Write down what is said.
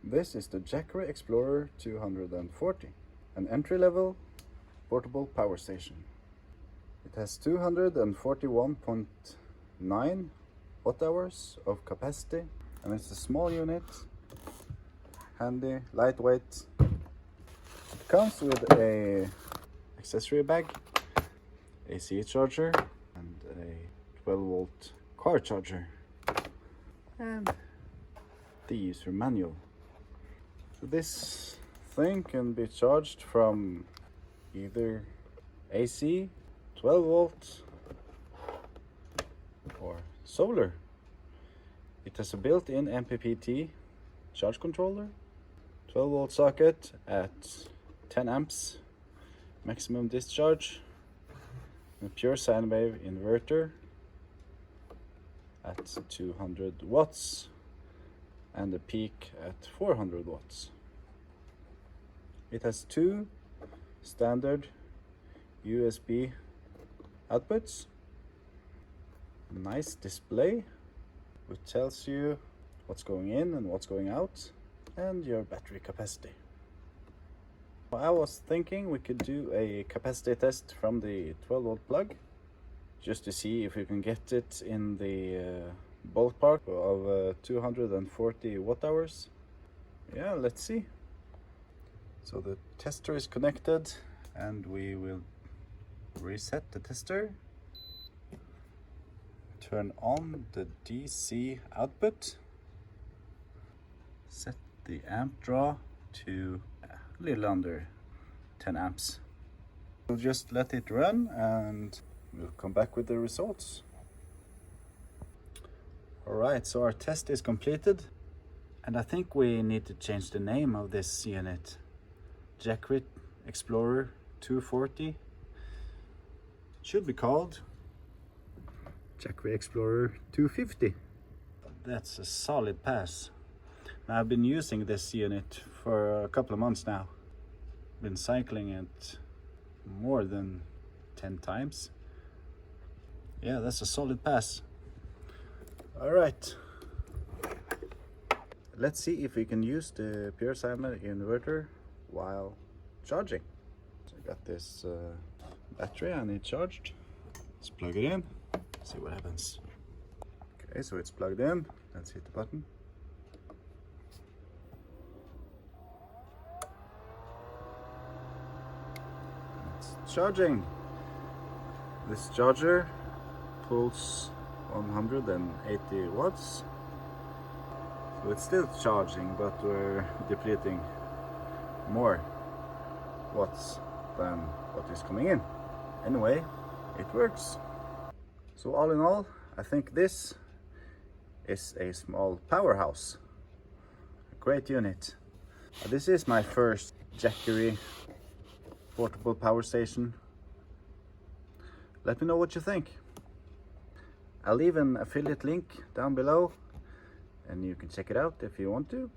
This is the Jackery Explorer 240, an entry-level portable power station. It has 241.9 watt-hours of capacity, and it's a small unit, handy, lightweight. It comes with a accessory bag, AC charger, and a 12-volt car charger, and the user manual. So this thing can be charged from either AC, 12 volts, or solar. It has a built-in MPPT charge controller, 12 volt socket at 10 amps maximum discharge, a pure sine wave inverter at 200 watts and a peak at 400 watts. It has two standard USB outputs, a nice display which tells you what's going in and what's going out, and your battery capacity. I was thinking we could do a capacity test from the 12 volt plug, just to see if we can get it in the ballpark of 240 watt hours. Yeah, let's see. So the tester is connected, and we will reset the tester, turn on the DC output, set the amp draw to a little under 10 amps. We'll just let it run and we'll come back with the results. Alright, so our test is completed, and I think we need to change the name of this unit. Jackery Explorer 240 should be called Jackery Explorer 250. That's a solid pass. Now, I've been using this unit for a couple of months now. Been cycling it more than 10 times. Yeah, that's a solid pass. All right, let's see if we can use the pure sine wave inverter while charging. So I got this battery, I need charged. Let's plug it in, see what happens. Okay, so it's plugged in. Let's hit the button. It's charging. This charger pulls 180 watts. So it's still charging, but we're depleting more watts than what is coming in. Anyway, it works. So all in all, I think this is a small powerhouse. A great unit. This is my first Jackery portable power station. Let me know what you think. I'll leave an affiliate link down below, and you can check it out if you want to.